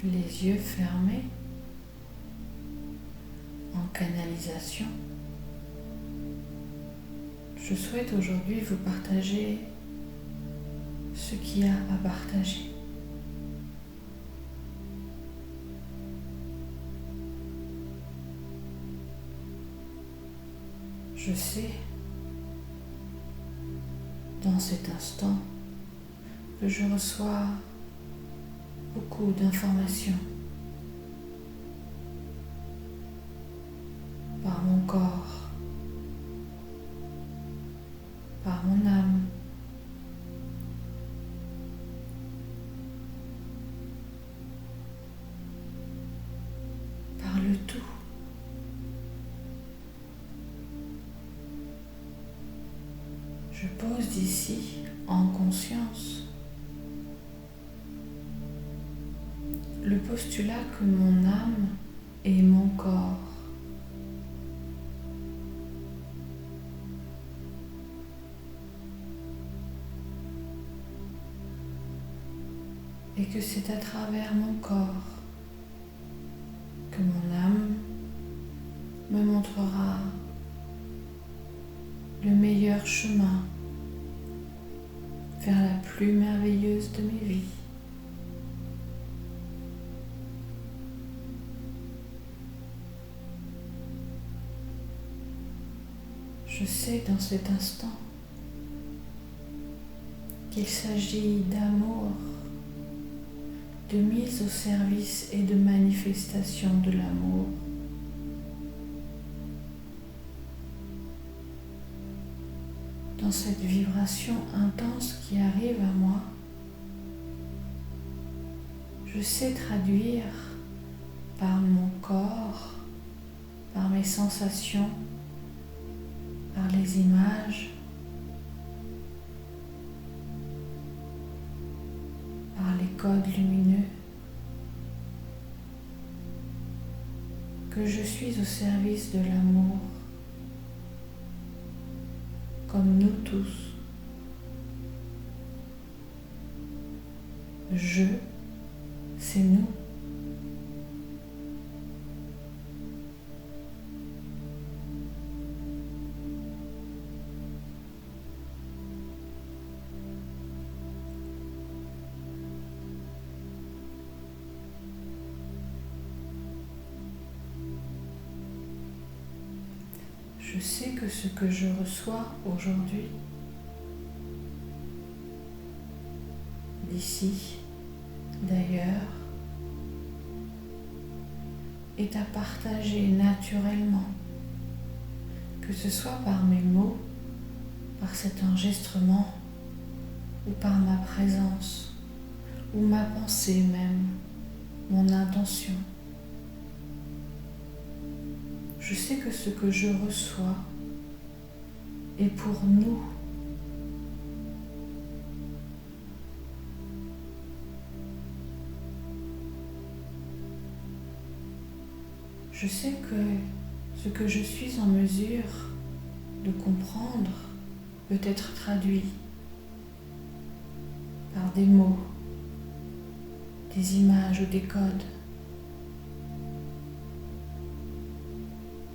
les yeux fermés, en canalisation. Je souhaite aujourd'hui vous partager ce qu'il y a à partager. Je sais, dans cet instant, que je reçois beaucoup d'informations par mon corps, par mon âme, par le tout. Je pose ici, en conscience, le postulat que mon âme est mon corps. Et que c'est à travers mon corps que mon âme me montrera le meilleur chemin vers la plus merveilleuse de mes vies. Je sais dans cet instant qu'il s'agit d'amour, de mise au service et de manifestation de l'amour. Dans cette vibration intense qui arrive à moi, je sais traduire par mon corps, par mes sensations, par les images, par les codes lumineux, que je suis au service de l'amour, comme nous tous. Je, c'est nous. Je sais que ce que je reçois aujourd'hui, d'ici, d'ailleurs, est à partager naturellement, que ce soit par mes mots, par cet enregistrement, ou par ma présence, ou ma pensée même, mon intention. Je sais que ce que je reçois est pour nous. Je sais que ce que je suis en mesure de comprendre peut être traduit par des mots, des images ou des codes.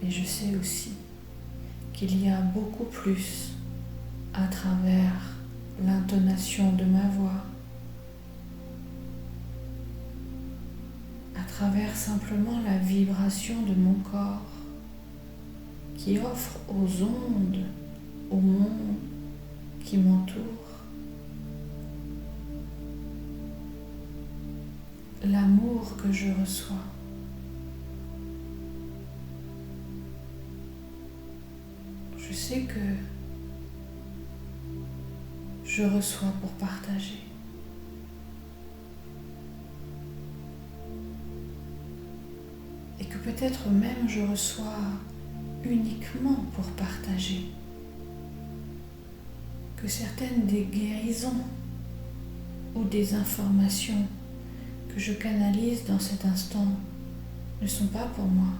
Et je sais aussi qu'il y a beaucoup plus à travers l'intonation de ma voix, à travers simplement la vibration de mon corps qui offre aux ondes, au monde qui m'entoure, l'amour que je reçois. Je sais que je reçois pour partager. Et que peut-être même je reçois uniquement pour partager. Que certaines des guérisons ou des informations que je canalise dans cet instant ne sont pas pour moi,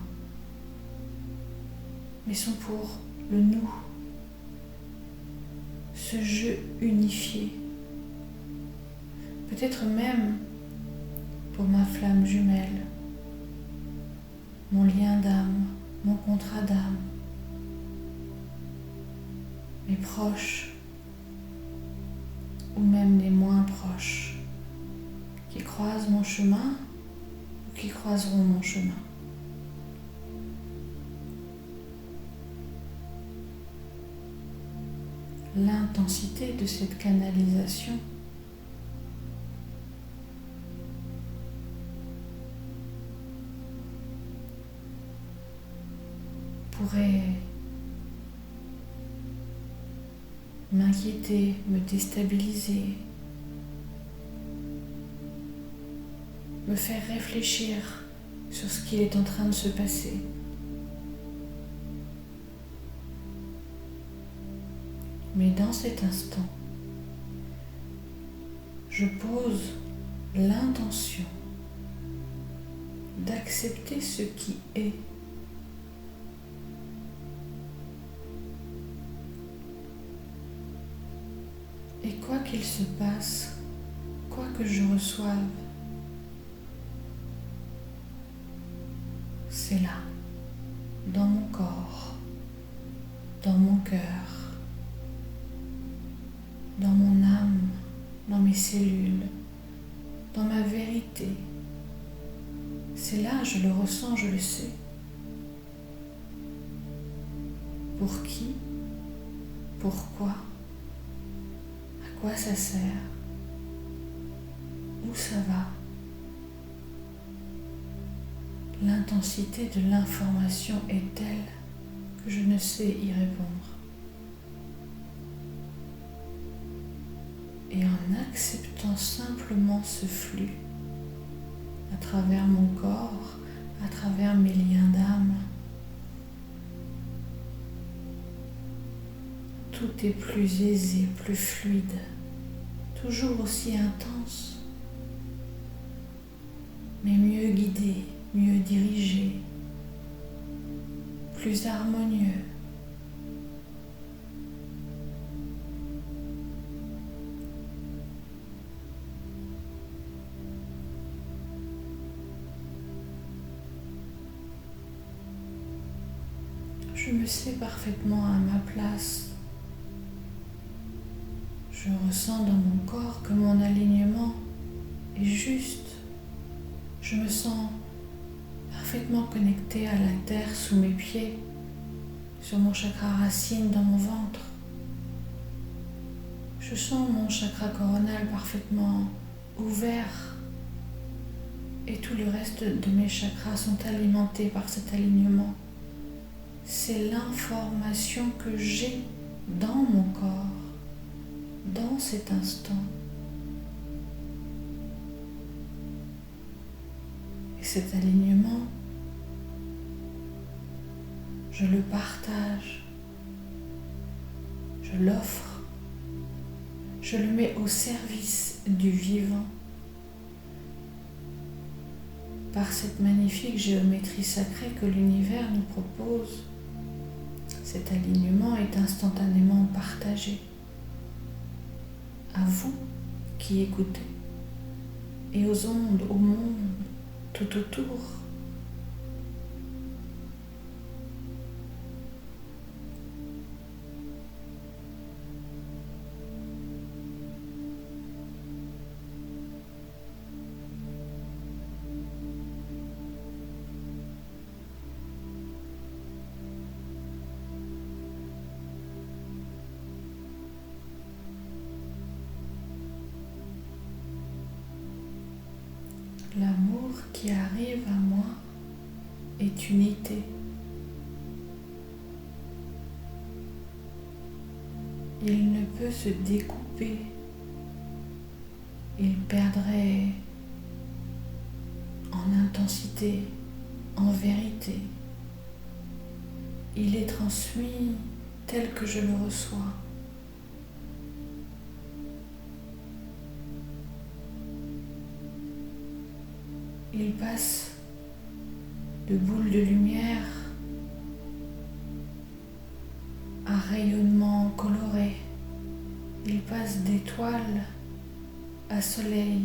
mais sont pour le nous, ce jeu unifié. Peut-être même pour ma flamme jumelle, mon lien d'âme, mon contrat d'âme, mes proches ou même les moins proches qui croisent mon chemin ou qui croiseront mon chemin. L'intensité de cette canalisation pourrait m'inquiéter, me déstabiliser, me faire réfléchir sur ce qu'il est en train de se passer. Mais dans cet instant, je pose l'intention d'accepter ce qui est. Et quoi qu'il se passe, quoi que je reçoive, c'est là, dans mon corps, dans mon cœur, dans mon âme, dans mes cellules, dans ma vérité. C'est là, je le ressens, je le sais. Pour qui? Pourquoi? À quoi ça sert? Où ça va? L'intensité de l'information est telle que je ne sais y répondre. Et en acceptant simplement ce flux à travers mon corps, à travers mes liens d'âme, tout est plus aisé, plus fluide, toujours aussi intense, mais mieux guidé, mieux dirigé, plus harmonieux. Je me sais parfaitement à ma place. Je ressens dans mon corps que mon alignement est juste. Je me sens parfaitement connectée à la terre sous mes pieds, sur mon chakra racine dans mon ventre. Je sens mon chakra coronal parfaitement ouvert et tout le reste de mes chakras sont alimentés par cet alignement. C'est l'information que j'ai dans mon corps, dans cet instant. Et cet alignement, je le partage, je l'offre, je le mets au service du vivant. Par cette magnifique géométrie sacrée que l'univers nous propose, cet alignement est instantanément partagé à vous qui écoutez et aux ondes, au monde, tout autour. L'amour qui arrive à moi est unité. Il ne peut se découper. Il perdrait en intensité, en vérité. Il est transmis tel que je le reçois. Il passe de boules de lumière à rayonnement coloré. Il passe d'étoiles à soleil.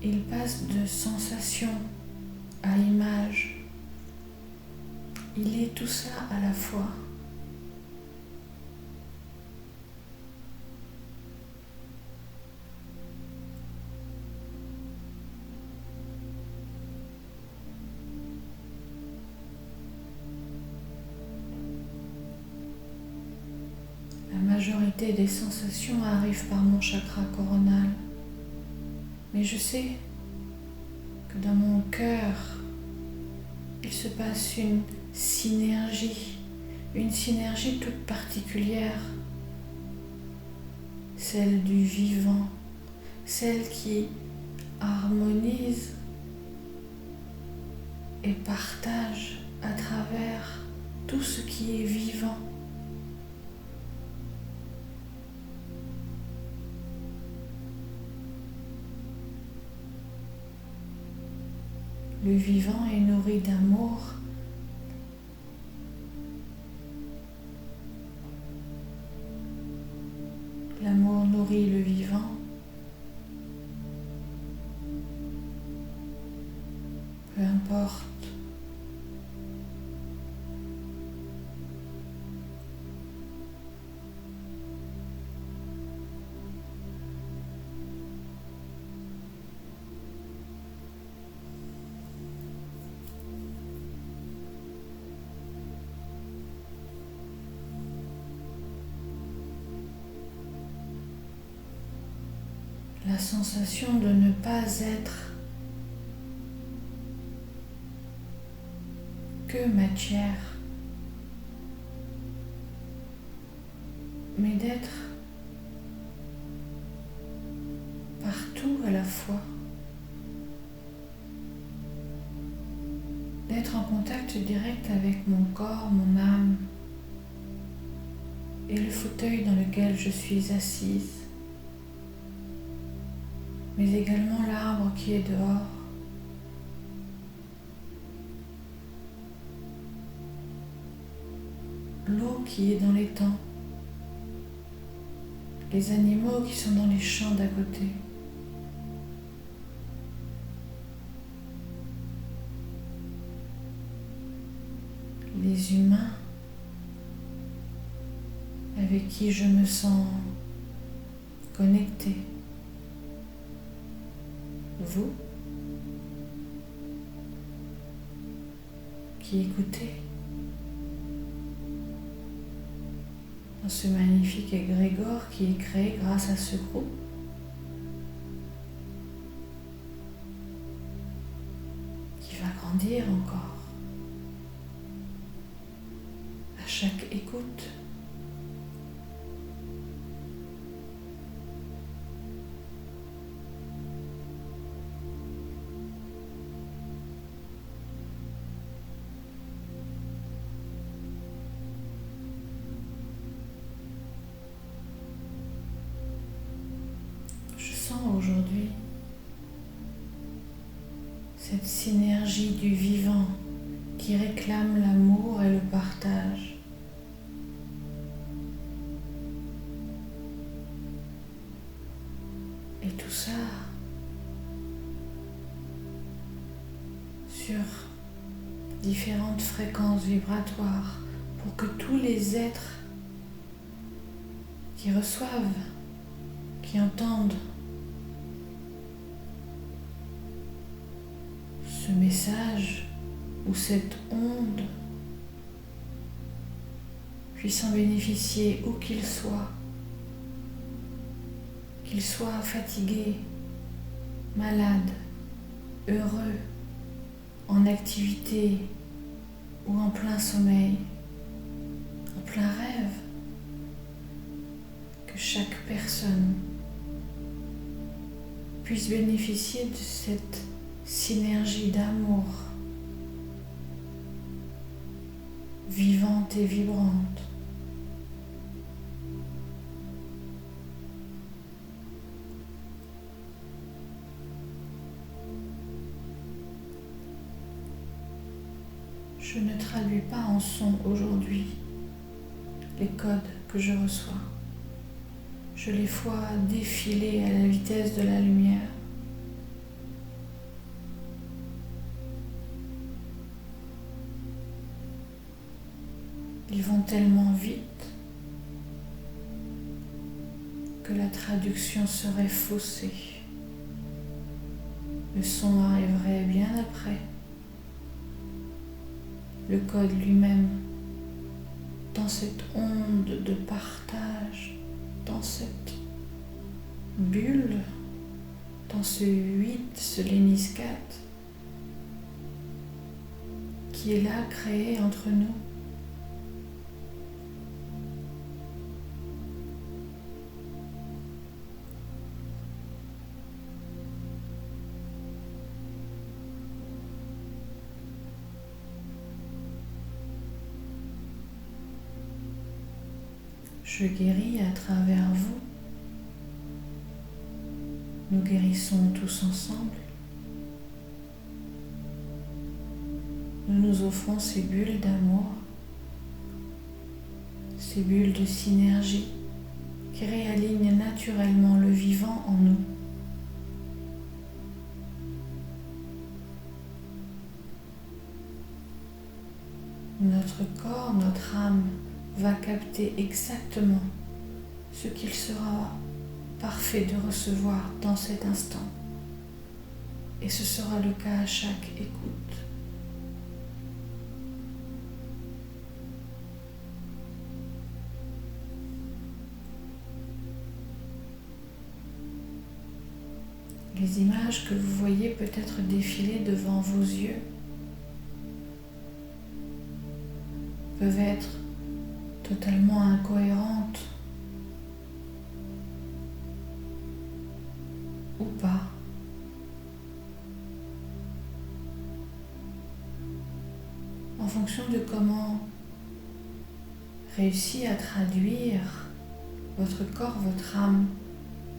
il passe de sensation à image. Il est tout ça à la fois. La majorité des sensations arrivent par mon chakra coronal. Mais je sais que dans mon cœur, il se passe une synergie toute particulière, celle du vivant, celle qui harmonise et partage à travers tout ce qui est vivant. Le vivant est nourri d'amour. L'amour nourrit le vivant. Peu importe. La sensation de ne pas être que matière, mais d'être partout à la fois, d'être en contact direct avec mon corps, mon âme et le fauteuil dans lequel je suis assise, mais également l'arbre qui est dehors. L'eau qui est dans l'étang, les animaux qui sont dans les champs d'à côté. Les humains avec qui je me sens connectée. Vous qui écoutez dans ce magnifique égrégore qui est créé grâce à ce groupe. Qui va grandir encore à chaque écoute. Aujourd'hui, cette synergie du vivant qui réclame l'amour et le partage. Et tout ça sur différentes fréquences vibratoires pour que tous les êtres qui reçoivent, qui entendent ce message ou cette onde puissent en bénéficier où qu'ils soient fatigués, malades, heureux, en activité ou en plein sommeil, en plein rêve, que chaque personne puisse bénéficier de cette synergie d'amour vivante et vibrante. Je ne traduis pas en son aujourd'hui les codes que je reçois. Je les vois défiler à la vitesse de la lumière. Ils vont tellement vite que la traduction serait faussée. Le son arriverait bien après. Le code lui-même, dans cette onde de partage, dans cette bulle, dans ce 8, ce léniscate, qui est là créé entre nous. Je guéris à travers vous. Nous guérissons tous ensemble. Nous nous offrons ces bulles d'amour, ces bulles de synergie qui réalignent naturellement le vivant en nous. Notre corps, notre âme va capter exactement ce qu'il sera parfait de recevoir dans cet instant. Et ce sera le cas à chaque écoute. Les images que vous voyez peut-être défiler devant vos yeux peuvent être totalement incohérentes ou pas. En fonction de comment réussit à traduire votre corps, votre âme,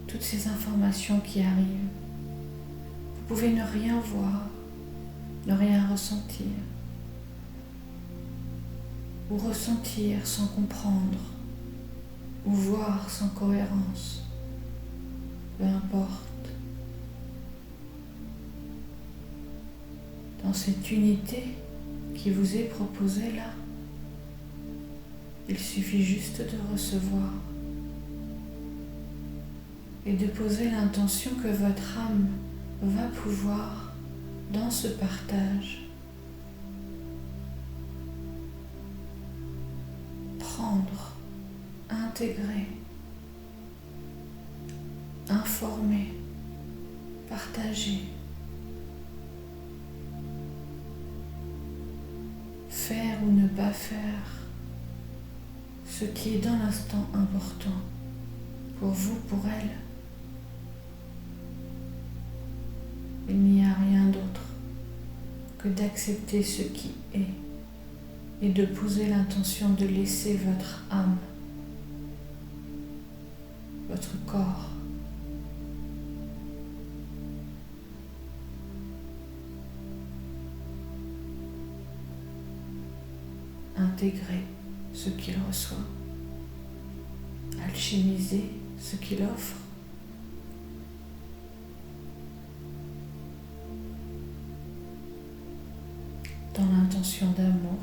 toutes ces informations qui arrivent. Vous pouvez ne rien voir, ne rien ressentir, ou ressentir sans comprendre, ou voir sans cohérence, peu importe. Dans cette unité qui vous est proposée là, il suffit juste de recevoir et de poser l'intention que votre âme va pouvoir, dans ce partage, prendre, intégrer, informer, partager, faire ou ne pas faire ce qui est dans l'instant important pour vous, pour elle. Il n'y a rien d'autre que d'accepter ce qui est et de poser l'intention de laisser votre âme, votre corps, intégrer ce qu'il reçoit, alchimiser ce qu'il offre, dans l'intention d'amour.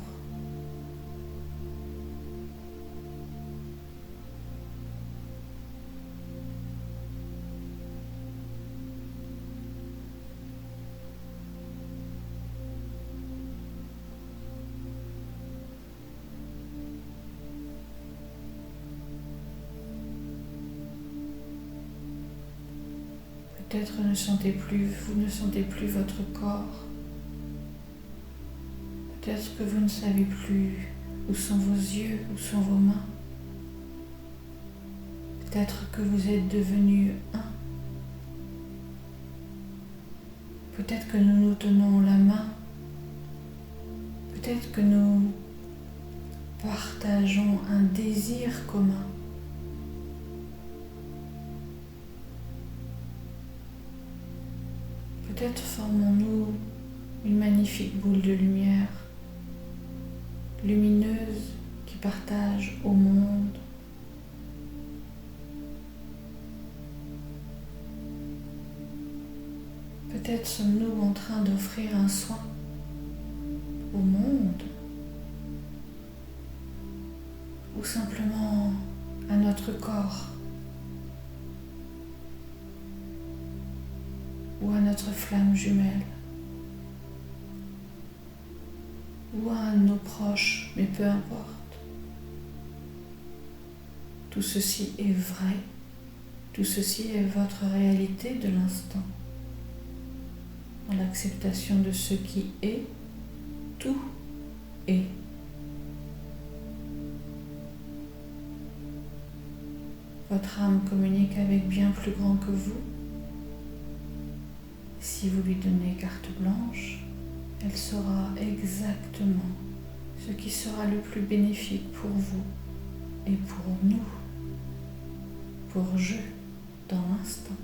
Peut-être vous ne sentez plus votre corps. Peut-être que vous ne savez plus où sont vos yeux, où sont vos mains. Peut-être que vous êtes devenus un. Peut-être que nous nous tenons la main. Peut-être que nous partageons un désir commun. Peut-être formons-nous une magnifique boule de lumière, lumineuse, qui partage au monde. Peut-être sommes-nous en train d'offrir un soin au monde, simplement à notre corps ou à notre flamme jumelle ou à nos proches, mais peu importe. Tout ceci est vrai, tout ceci est votre réalité de l'instant. Dans l'acceptation de ce qui est, tout est. Votre âme communique avec bien plus grand que vous. Si vous lui donnez carte blanche, elle saura exactement ce qui sera le plus bénéfique pour vous et pour nous, pour je, dans l'instant.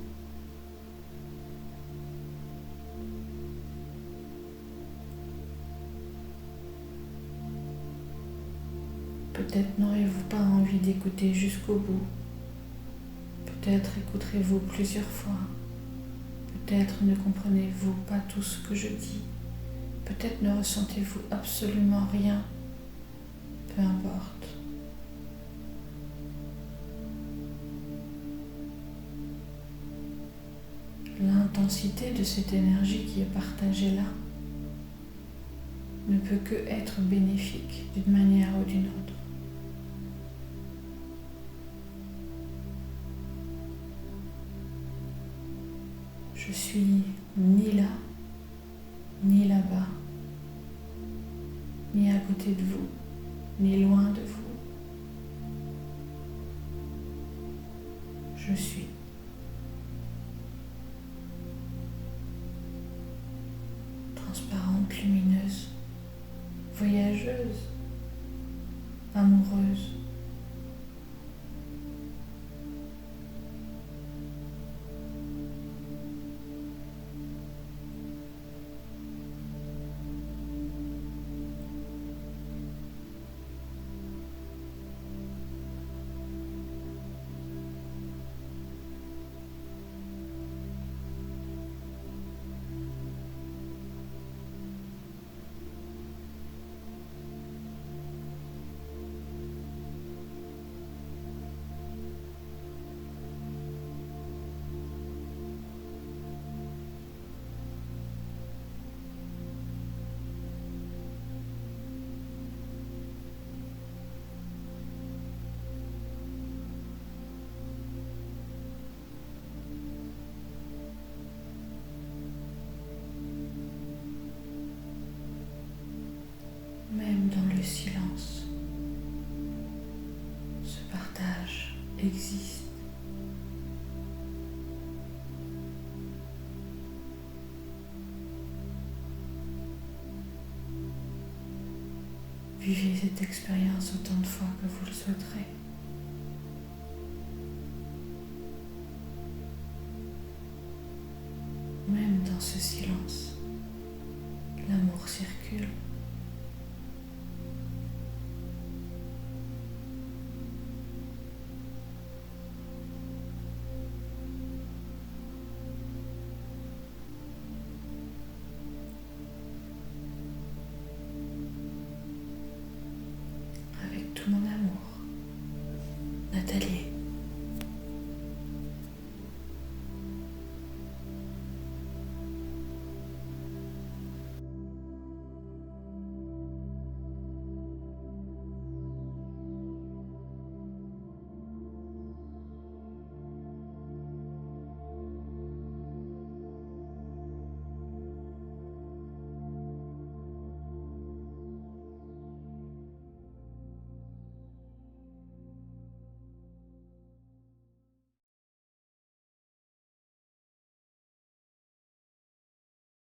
Peut-être n'aurez-vous pas envie d'écouter jusqu'au bout. Peut-être écouterez-vous plusieurs fois. Peut-être ne comprenez-vous pas tout ce que je dis. Peut-être ne ressentez-vous absolument rien. Peu importe. L'intensité de cette énergie qui est partagée là ne peut que être bénéfique d'une manière ou d'une autre. Je suis ni là, ni là-bas, ni à côté de vous, ni loin de vous. Je suis. Transparente, lumineuse, voyageuse, amoureuse. Même dans le silence, ce partage existe. Vivez cette expérience autant de fois que vous le souhaiterez.